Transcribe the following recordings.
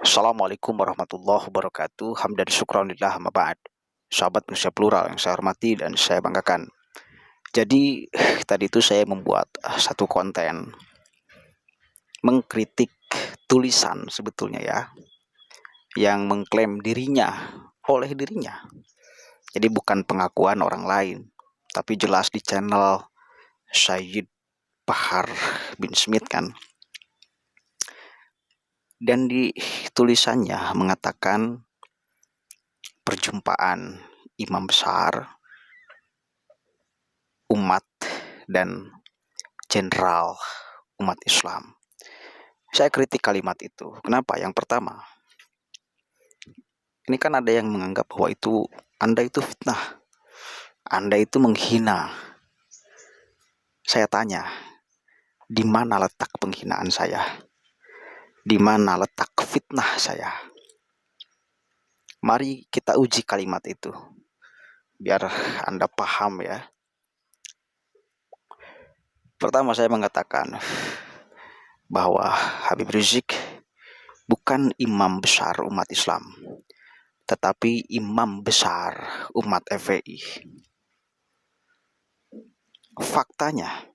Assalamualaikum warahmatullahi wabarakatuh. Hamdan syukran lillah amma ba'd. Sahabat manusia plural yang saya hormati dan saya banggakan. Jadi tadi itu saya membuat satu konten mengkritik tulisan sebetulnya ya, yang mengklaim dirinya oleh dirinya. Jadi bukan pengakuan orang lain, tapi jelas di channel Sayyid Bahar bin Smith kan. Dan di tulisannya mengatakan perjumpaan imam besar, umat, dan jenderal umat Islam. Saya kritik kalimat itu. Kenapa? Yang pertama, ini kan ada yang menganggap bahwa itu Anda itu fitnah, Anda itu menghina. Saya tanya, di mana letak penghinaan saya? Di mana letak fitnah saya? Mari kita uji kalimat itu, biar Anda paham ya. Pertama saya mengatakan bahwa Habib Rizik bukan imam besar umat Islam, tetapi imam besar umat FPI. Faktanya,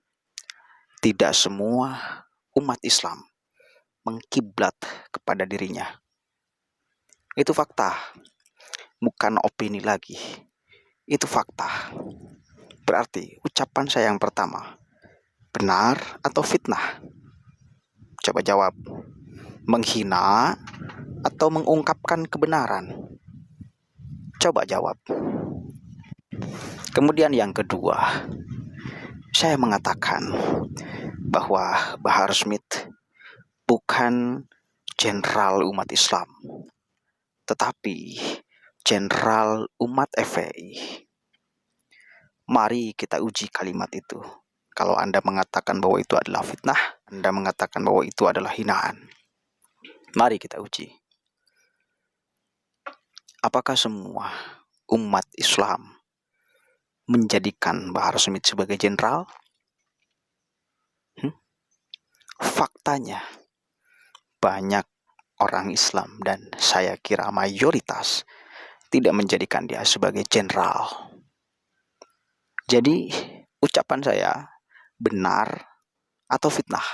tidak semua umat Islam mengkiblat kepada dirinya. Itu fakta, bukan opini lagi. Itu fakta. Berarti ucapan saya yang pertama, benar atau fitnah? Coba jawab. Menghina atau mengungkapkan kebenaran? Coba jawab. Kemudian yang kedua, saya mengatakan bahwa Bahar Smith bukan jenderal umat Islam, tetapi jenderal umat FPI. Mari kita uji kalimat itu. Kalau Anda mengatakan bahwa itu adalah fitnah, Anda mengatakan bahwa itu adalah hinaan. Mari kita uji. Apakah semua umat Islam menjadikan Bahar Smith sebagai jenderal? Faktanya, banyak orang Islam dan saya kira mayoritas tidak menjadikan dia sebagai jenderal. Jadi ucapan saya benar atau fitnah?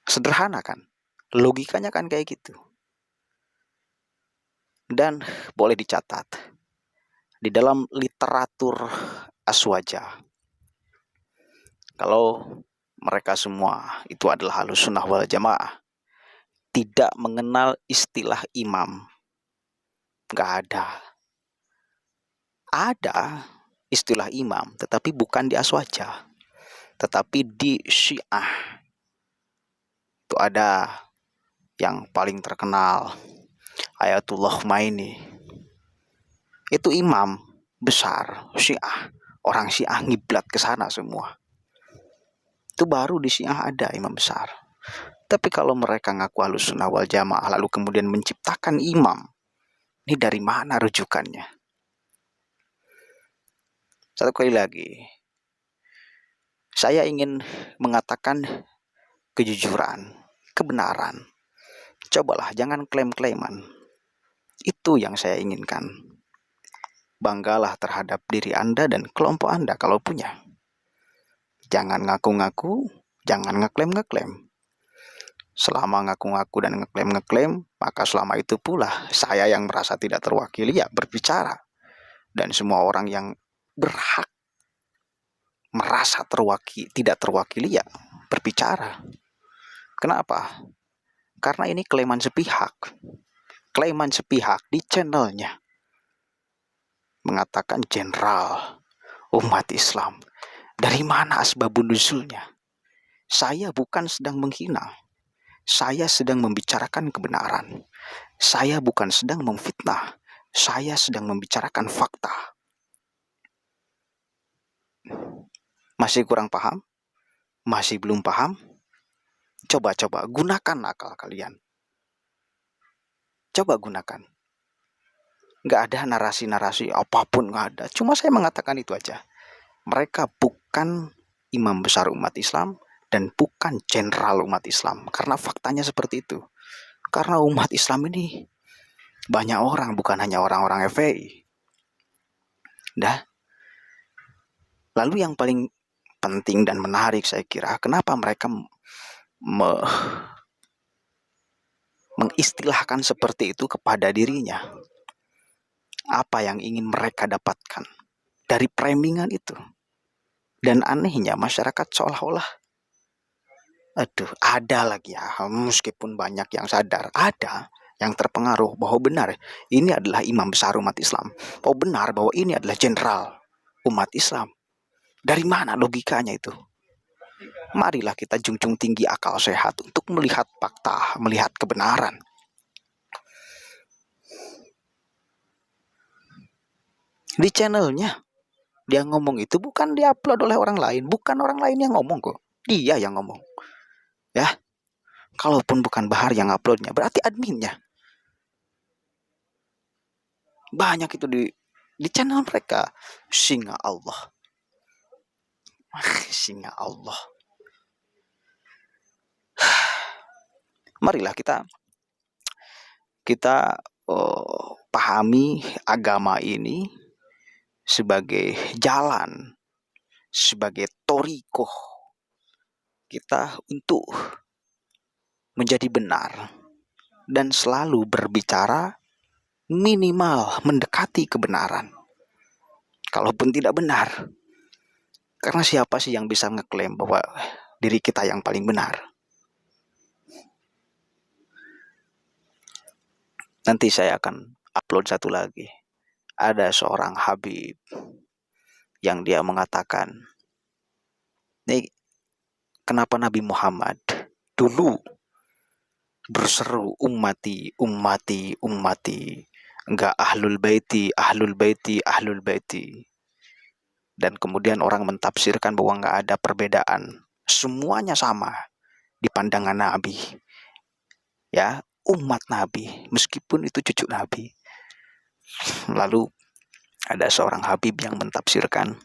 Sederhana kan? Logikanya kan kayak gitu. Dan boleh dicatat, di dalam literatur Aswaja, kalau mereka semua itu adalah Ahlussunnah wal Jamaah, tidak mengenal istilah imam. Gak ada. Ada istilah imam, tetapi bukan di Aswaja, tetapi di Syiah. Itu ada yang paling terkenal, Ayatullah Khomeini. Itu imam besar Syiah. Orang Syiah ngiblat ke sana semua. Itu baru di Syiah ada imam besar. Tapi kalau mereka ngaku Ahlussunnah wal Jamaah lalu kemudian menciptakan imam, ini dari mana rujukannya? Satu kali lagi, saya ingin mengatakan kejujuran, kebenaran. Cobalah jangan klaim-klaiman. Itu yang saya inginkan. Banggalah terhadap diri Anda dan kelompok Anda kalau punya. Jangan ngaku-ngaku, jangan ngeklaim-ngeklaim. Selama ngaku-ngaku dan ngeklaim-ngeklaim, maka selama itu pula saya yang merasa tidak terwakili ya berbicara. Dan semua orang yang berhak merasa tidak terwakili ya berbicara. Kenapa? Karena ini klaiman sepihak. Klaiman sepihak di channelnya. Mengatakan jenderal umat Islam. Dari mana asbabun nuzulnya? Saya bukan sedang menghina. Saya sedang membicarakan kebenaran. Saya bukan sedang memfitnah. Saya sedang membicarakan fakta. Masih kurang paham? Masih belum paham? Coba gunakan akal kalian. Coba gunakan. Nggak ada narasi-narasi apapun, nggak ada. Cuma saya mengatakan itu aja. Mereka bukan imam besar umat Islam, dan bukan jenderal umat Islam. Karena faktanya seperti itu. Karena umat Islam ini banyak orang, bukan hanya orang-orang FPI. Lalu yang paling penting dan menarik saya kira, kenapa mereka mengistilahkan seperti itu kepada dirinya? Apa yang ingin mereka dapatkan dari framingan itu? Dan anehnya masyarakat seolah-olah, ada lagi ya, meskipun banyak yang sadar, ada yang terpengaruh bahwa benar ini adalah imam besar umat Islam, bahwa benar bahwa ini adalah jenderal umat Islam. Dari mana logikanya itu? Marilah kita junjung tinggi akal sehat untuk melihat fakta, melihat kebenaran. Di channelnya dia ngomong itu bukan diupload oleh orang lain, bukan orang lain yang ngomong kok, dia yang ngomong. Ya, kalaupun bukan Bahar yang uploadnya, berarti adminnya. Banyak itu di channel mereka. Singa Allah. Singa Allah. Marilah kita pahami agama ini sebagai jalan, sebagai thoriqoh kita untuk menjadi benar dan selalu berbicara minimal mendekati kebenaran. Kalaupun tidak benar, karena siapa sih yang bisa ngeklaim bahwa diri kita yang paling benar? Nanti saya akan upload satu lagi. Ada seorang Habib yang dia mengatakan, nih, kenapa Nabi Muhammad dulu berseru ummati, ummati, ummati, enggak ahlul baiti, ahlul baiti, ahlul baiti. Dan kemudian orang mentafsirkan bahwa enggak ada perbedaan, semuanya sama di pandangan Nabi. Ya, umat Nabi, meskipun itu cucu Nabi. Lalu ada seorang Habib yang mentafsirkan,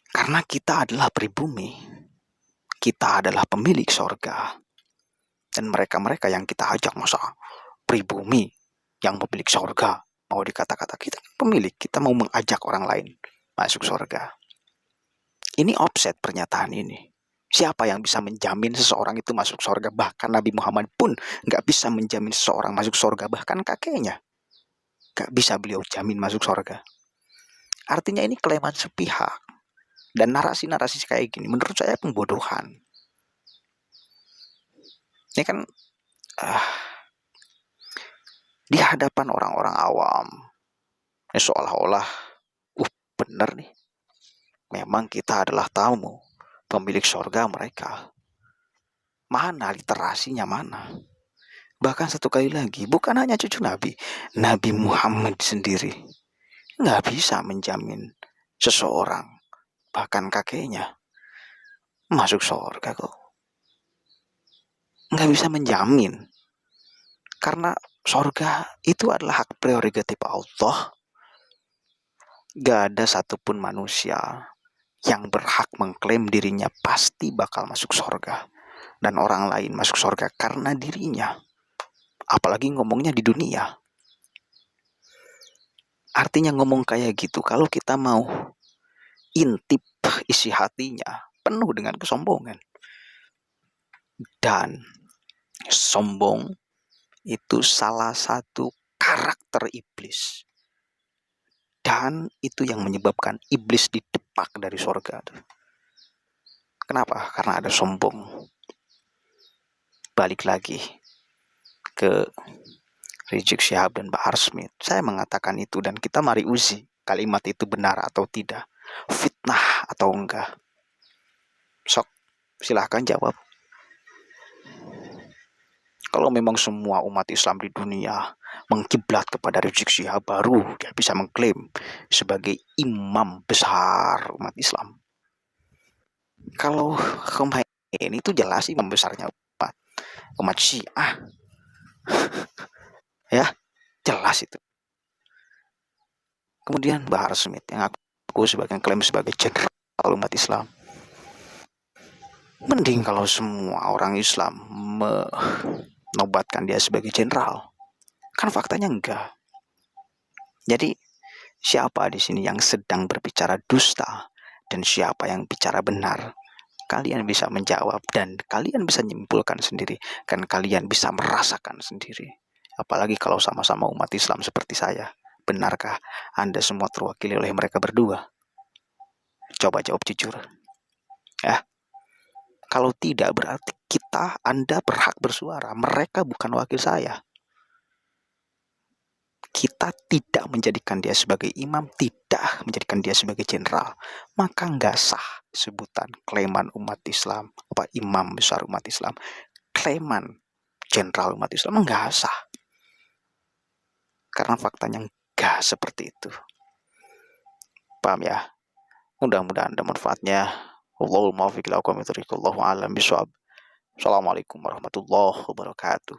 karena kita adalah pribumi, kita adalah pemilik sorga, dan mereka-mereka yang kita ajak, masa pribumi yang pemilik sorga, mau dikata-kata kita pemilik, kita mau mengajak orang lain masuk sorga. Ini offset pernyataan ini. Siapa yang bisa menjamin seseorang itu masuk sorga? Bahkan Nabi Muhammad pun gak bisa menjamin seseorang masuk sorga. Bahkan kakeknya gak bisa beliau jamin masuk sorga. Artinya ini kelemahan sepihak. Dan narasi-narasi kayak gini menurut saya pembodohan. Ini kan di hadapan orang-orang awam, ini seolah-olah benar nih, memang kita adalah tamu pemilik sorga mereka. Mana literasinya, mana? Bahkan satu kali lagi, bukan hanya cucu Nabi, Nabi Muhammad sendiri nggak bisa menjamin seseorang, bahkan kakeknya, masuk sorga kok. Nggak bisa menjamin. Karena sorga itu adalah hak prerogatif Allah. Gak ada satupun manusia yang berhak mengklaim dirinya pasti bakal masuk sorga, dan orang lain masuk sorga karena dirinya. Apalagi ngomongnya di dunia. Artinya ngomong kayak gitu, kalau kita mau intip isi hatinya, penuh dengan kesombongan. Dan sombong itu salah satu karakter iblis. Dan itu yang menyebabkan iblis didepak dari sorga. Kenapa? Karena ada sombong. Balik lagi ke Rizik Syihab dan Bahar Smith. Saya mengatakan itu, dan kita mari uji kalimat itu benar atau tidak, fitnah atau enggak. Sok, silahkan jawab. Kalau memang semua umat Islam di dunia mengkiblat kepada Rizik Syihab, baru dia bisa mengklaim sebagai imam besar umat Islam. Kalau Khomeini itu jelas imam besarnya umat Syiah. Ya, jelas itu. Kemudian Bahar Smith yang aku sebagai klaim sebagai jenderal umat Islam. Mending kalau semua orang Islam menobatkan dia sebagai jenderal. Kan faktanya enggak. Jadi siapa di sini yang sedang berbicara dusta dan siapa yang bicara benar? Kalian bisa menjawab dan kalian bisa menyimpulkan sendiri, kan kalian bisa merasakan sendiri. Apalagi kalau sama-sama umat Islam seperti saya. Benarkah Anda semua terwakili oleh mereka berdua? Coba jawab jujur. Ya, kalau tidak berarti Anda berhak bersuara. Mereka bukan wakil saya. Kita tidak menjadikan dia sebagai imam, tidak menjadikan dia sebagai jenderal, maka nggak sah sebutan kleman umat Islam, imam besar umat Islam, kleman jenderal umat Islam, nggak sah. Karena faktanya nggak seperti itu. Paham ya? Mudah-mudahan ada manfaatnya. Wallahul muwaffiq ila aqwamit thoriq. Wallahu a'lam bishawab. Assalamualaikum warahmatullahi wabarakatuh.